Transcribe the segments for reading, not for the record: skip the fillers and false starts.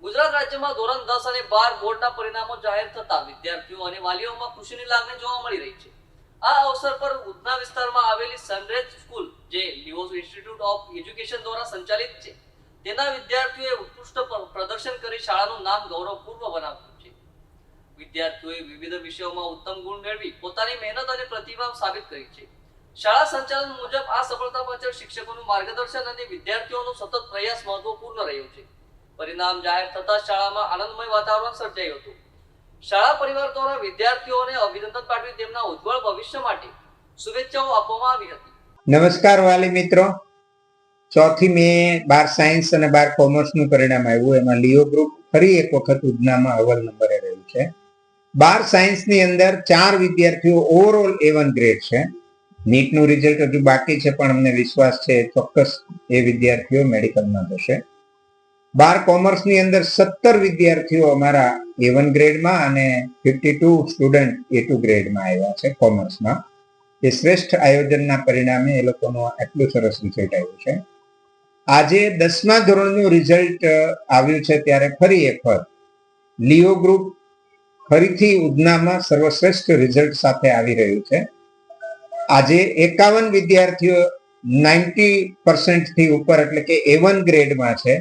ગુજરાત રાજ્યમાં ધોરણ 10 અને 12 બોર્ડના પરિણામો જાહેર થતા વિદ્યાર્થીઓ અને વાલીઓમાં ખુશીની લાગણી જોવા મળી રહી છે. આ અવસર પર ઉધના વિસ્તારમાં આવેલી સનરેજ સ્કૂલ, જે લિયો ઇન્સ્ટિટ્યૂટ ઓફ એજ્યુકેશન દ્વારા સંચાલિત છે, તેના વિદ્યાર્થીઓએ ઉત્કૃષ્ટ પ્રદર્શન કરી શાળાનું નામ ગૌરવપૂર્ણ બનાવ્યું છે. વિદ્યાર્થીઓએ વિવિધ વિષયોમાં ઉત્તમ ગુણ મેળવી પોતાની મહેનત અને પ્રતિભા સાબિત કરી છે. શાળા સંચાલન મુજબ આ સફળતા પાછળ શિક્ષકોનું માર્ગદર્શન અને વિદ્યાર્થીઓનો સતત પ્રયાસ મહત્વપૂર્ણ રહ્યો છે. પરિણામ જાહેર થતા શાળામાં આનંદમય વાતાવરણ સર્જાયું હતું. શાળા પરિવાર દ્વારા વિદ્યાર્થીઓને અભિનંદન પાઠવી તેમના ઉજ્જવળ ભવિષ્ય માટે શુભેચ્છાઓ આપવામાં આવી હતી. નમસ્કાર વાલી મિત્રો, 4 મે 12 સાયન્સ અને 12 કોમર્સનું પરિણામ આવ્યું. એમાં લિયો ગ્રુપ ફરી એક વખત ઉધનામાં અવ્વલ નંબરે રહ્યું છે. 12 સાયન્સની અંદર 4 વિદ્યાર્થીઓ ઓવરઓલ A1 ગ્રેડ છે. નીટનું રિઝલ્ટ હજુ બાકી છે, પણ અમને વિશ્વાસ છે ચોક્કસ એ વિદ્યાર્થીઓ મેડિકલમાં જશે. 12 કોમર્સની અંદર 17 વિદ્યાર્થીઓ અમારા A1 ગ્રેડમાં અને 52 સ્ટુડન્ટ A2 ગ્રેડમાં આવ્યા છે કોમર્સમાં. એ શ્રેષ્ઠ આયોજનના પરિણામે એ લોકોનું આટલું સરસ રિઝલ્ટ આવ્યું છે. આજે 10મા ધોરણનું રિઝલ્ટ આવ્યું છે ત્યારે ફરી એક વખત લિયો ગ્રુપ ફરીથી ઉધનામાં સર્વશ્રેષ્ઠ રિઝલ્ટ સાથે આવી રહ્યું છે. આજે 51 વિદ્યાર્થીઓ 90% થી ઉપર એટલે કે A1 ગ્રેડમાં છે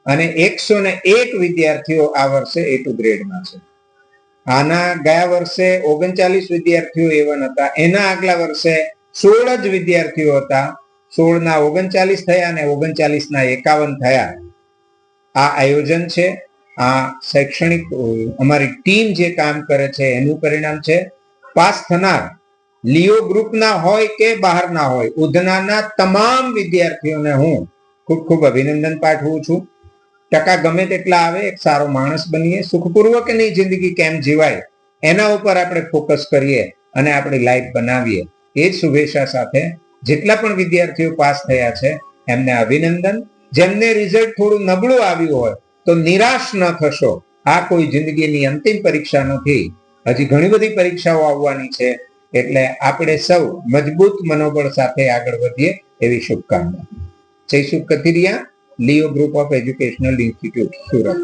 અને 101 વિદ્યાર્થીઓ આ વર્ષે A2 ગ્રેડમાં છે. આના ગયા વર્ષે 39 વિદ્યાર્થીઓ A1 હતા. એના આગલા વર્ષે 16 જ વિદ્યાર્થીઓ હતા. 16 ના 39 થયા અને 39 ના 51 થયા. આ આયોજન છે, આ શૈક્ષણિક અમારી ટીમ જે કામ કરે છે એનું પરિણામ છે. પાસ થનાર લિયો ગ્રુપના હોય કે બહારના હોય, ઉધનાના તમામ વિદ્યાર્થીઓને હું ખૂબ ખૂબ અભિનંદન પાઠવું છું. ટકા ગમે તેટલા આવે, એક સારો માણસ બનીએ, સુખપૂર્વકની જિંદગી કેમ જીવાય એના ઉપર આપણે ફોકસ કરીએ અને આપણી લાઈફ બનાવીએ. એ જ શુભેચ્છા સાથે જેટલા પણ વિદ્યાર્થીઓ પાસ થયા છે એમને અભિનંદન. જેમને રિઝલ્ટ થોડું નબળું આવ્યું હોય તો નિરાશ ન થશો. આ કોઈ જિંદગીની અંતિમ પરીક્ષા નથી, હજી ઘણી બધી પરીક્ષાઓ આવવાની છે. એટલે આપણે સૌ મજબૂત મનોબળ સાથે આગળ વધીએ એવી શુભકામના. Jaysukh Kathiriya, Leo group of educational institute, Surat.